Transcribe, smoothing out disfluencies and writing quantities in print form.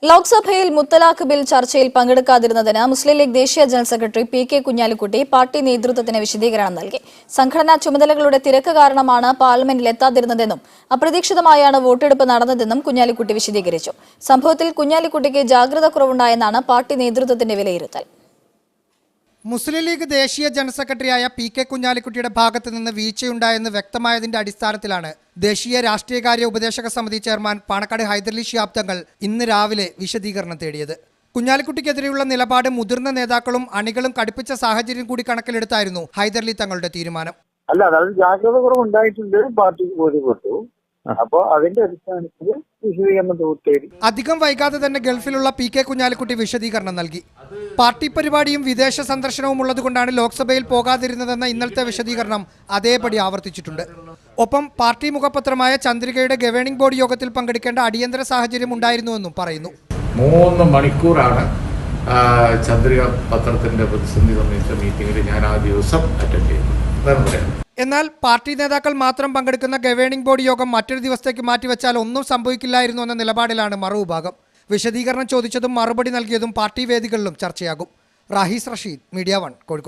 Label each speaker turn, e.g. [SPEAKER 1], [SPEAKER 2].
[SPEAKER 1] ലോക്സഭയിൽ മുത്തലാഖ് ബിൽ ചർച്ചയിൽ പങ്കെടുക്കാതിരുന്നതിന് മുസ്ലിം ലീഗ് ദേശീയ general secretary P K. Kunhalikutty party നേതൃത്വത്തിന് വിശദീകരണം നൽകി. സംഘടനാ ചുമതലകളുടെ തിരക്ക് കാരണമാണ് പാർലമെന്റിൽ എത്താതിരുന്നതെന്നും അപ്രതീക്ഷിതമായാണ് വോട്ടെടുപ്പ് നടന്നതെന്നും കുഞ്ഞാലിക്കുട്ടി വിശദീകരിച്ചു. സംഭവത്തിൽ കുഞ്ഞാലിക്കുട്ടിക്ക് ജാഗ്രത കുറവുണ്ടായെന്നാണ് പാർട്ടി നേതൃത്വത്തിന്റെ വിലയിരുത്തൽ.
[SPEAKER 2] മുസ്ലിം ലീഗ് ദേശീയ ജനറൽ സെക്രട്ടറിയായ പി.കെ. കുഞ്ഞാലിക്കുട്ടിയുടെ ഭാഗത്ത് നിന്ന് വീഴ്ചയുണ്ടായെന്ന് വ്യക്തമായതിന്റെ അടിസ്ഥാനത്തിലാണ് ദേശീയ രാഷ്ട്രീയകാര്യ ഉപദേശക സമിതി ചെയർമാൻ പാണക്കാട് ഹൈദരലി ശിഹാബ് തങ്ങൾ ഇന്ന് രാവിലെ വിശദീകരണം തേടിയത്. കുഞ്ഞാലിക്കുട്ടിക്കെതിരെയുള്ള നിലപാട് മുതിർന്ന നേതാക്കളും അണികളും കടുപ്പിച്ച സാഹചര്യം കൂടി കണക്കിലെടുത്തായിരുന്നു ഹൈദരലി തങ്ങളുടെ തീരുമാനം.
[SPEAKER 3] അല്ല, അതായത് ജാഗ്രത കുറവുണ്ടായിട്ടുണ്ട്, പാർട്ടിക്ക് ബോധ്യപ്പെട്ടു. അപ്പോൾ അതിന്റെ അടിസ്ഥാനത്തിൽ വിശദീകരണം തേടി.
[SPEAKER 2] അധികം വൈകാതെ തന്നെ ഗൾഫിലുള്ള പി.കെ. കുഞ്ഞാലിക്കുട്ടി വിശദീകരണം നൽകി. പാർട്ടി പരിപാടിയും വിദേശ സന്ദർശനവും ഉള്ളതുകൊണ്ടാണ് ലോക്സഭയിൽ പോകാതിരുന്നതെന്ന ഇന്നലത്തെ വിശദീകരണം അതേപടി ആവർത്തിച്ചിട്ടുണ്ട്. ഒപ്പം പാർട്ടി മുഖപത്രമായ ചന്ദ്രികയുടെ ഗവേണിംഗ് ബോർഡ് യോഗത്തിൽ പങ്കെടുക്കേണ്ട അടിയന്തര സാഹചര്യം ഉണ്ടായിരുന്നുവെന്നും പറയുന്നു.
[SPEAKER 4] 3 മണിക്കൂറാണ് ചന്ദ്രിക പത്രത്തിന്റെ പ്രതിസന്ധി സംബന്ധിച്ച മീറ്റിംഗിൽ ഞാൻ ആ ദിവസം അറ്റൻഡ് ചെയ്തു.
[SPEAKER 2] എന്നാൽ പാർട്ടി നേതാക്കൾ മാത്രം പങ്കെടുക്കുന്ന ഗവേണിംഗ് ബോർഡ് യോഗം മറ്റൊരു ദിവസത്തേക്ക് മാറ്റിവെച്ചാൽ ഒന്നും സംഭവിക്കില്ലായിരുന്നു എന്ന നിലപാടിലാണ് മറുവിഭാഗം. വിശദീകരണം ചോദിച്ചതും മറുപടി നൽകിയതും പാർട്ടി വേദികളിലും ചർച്ചയാകും. റാഹിസ് റഷീദ്, മീഡിയ 1, കോഴിക്കോട്.